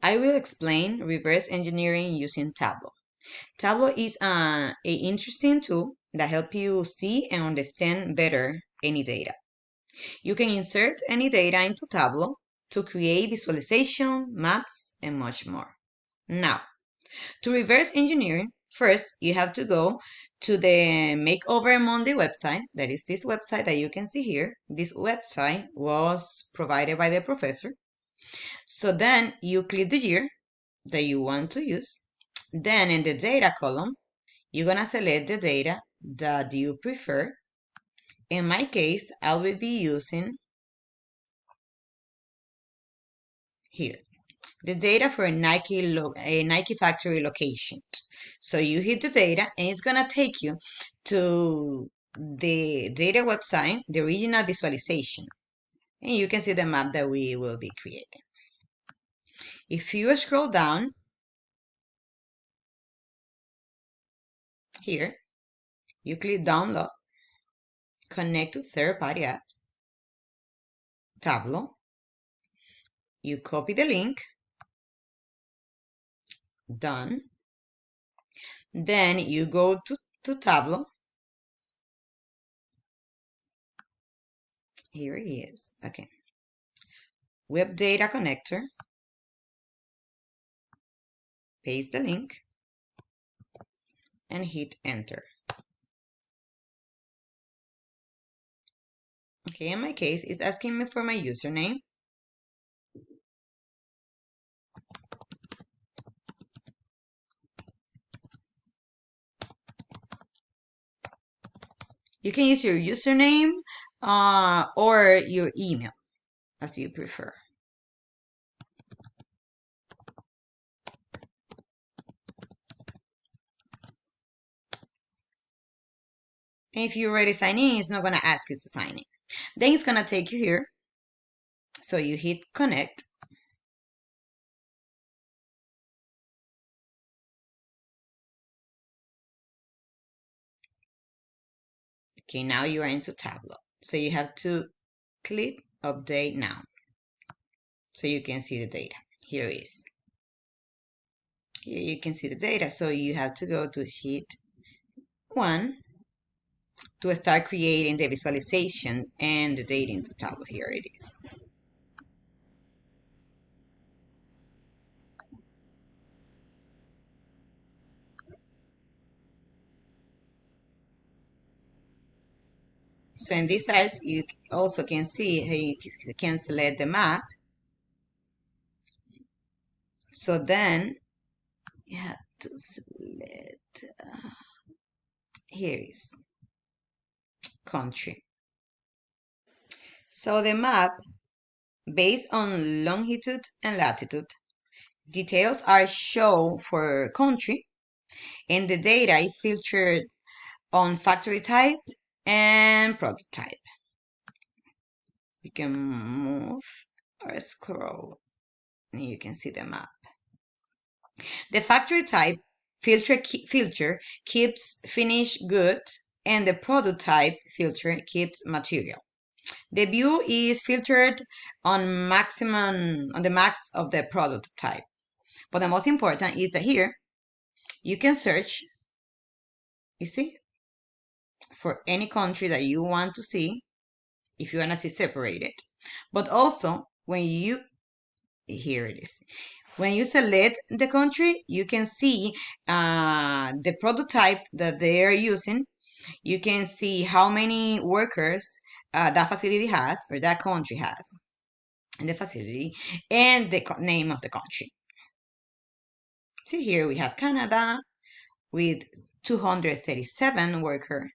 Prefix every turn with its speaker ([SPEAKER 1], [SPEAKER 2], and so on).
[SPEAKER 1] I will explain reverse engineering using Tableau. Tableau is an interesting tool that helps you see and understand better any data. You can insert any data into Tableau to create visualization, maps, and much more. Now, to reverse engineering, first you have to go to the Makeover Monday website. That is this website that you can see here. This website was provided by the professor. So then you click the year that you want to use. Then in the data column, you're gonna select the data that you prefer. In my case, I will be using here the data for a Nike factory location. So you hit the data and it's gonna take you to the data website, the original visualization. And you can see the map that we will be creating. If you scroll down here, you click download, connect to third-party apps, Tableau, you copy the link, done. Then you go to Tableau. Here it is. Okay. Web data connector. Paste the link and hit enter. Okay, in my case, it's asking me for my username. You can use your username or your email as you prefer. And if you already sign in, it's not going to ask you to sign in. Then it's going to take you here. So you hit connect. Okay, now you are into Tableau. So you have to click update now. So you can see the data. Here it is. Here you can see the data. So you have to go to sheet 1 to start creating the visualization and the data into Tableau. Here it is. So in this size, you also can see how you can select the map. So then you have to select, here is country. So the map, based on longitude and latitude, details are shown for country, and the data is filtered on factory type and product type. You can move or scroll and you can see the map. The factory type filter keeps finished good, and the product type filter keeps material. The view is filtered on the max of the product type. But the most important is that here you can search, you see, for any country that you want to see, if you want to see separated. But also when you, here it is, when you select the country, you can see the prototype that they are using. You can see how many workers that facility has, or that country has in the facility, and the name of the country. See, here we have Canada with 237 workers,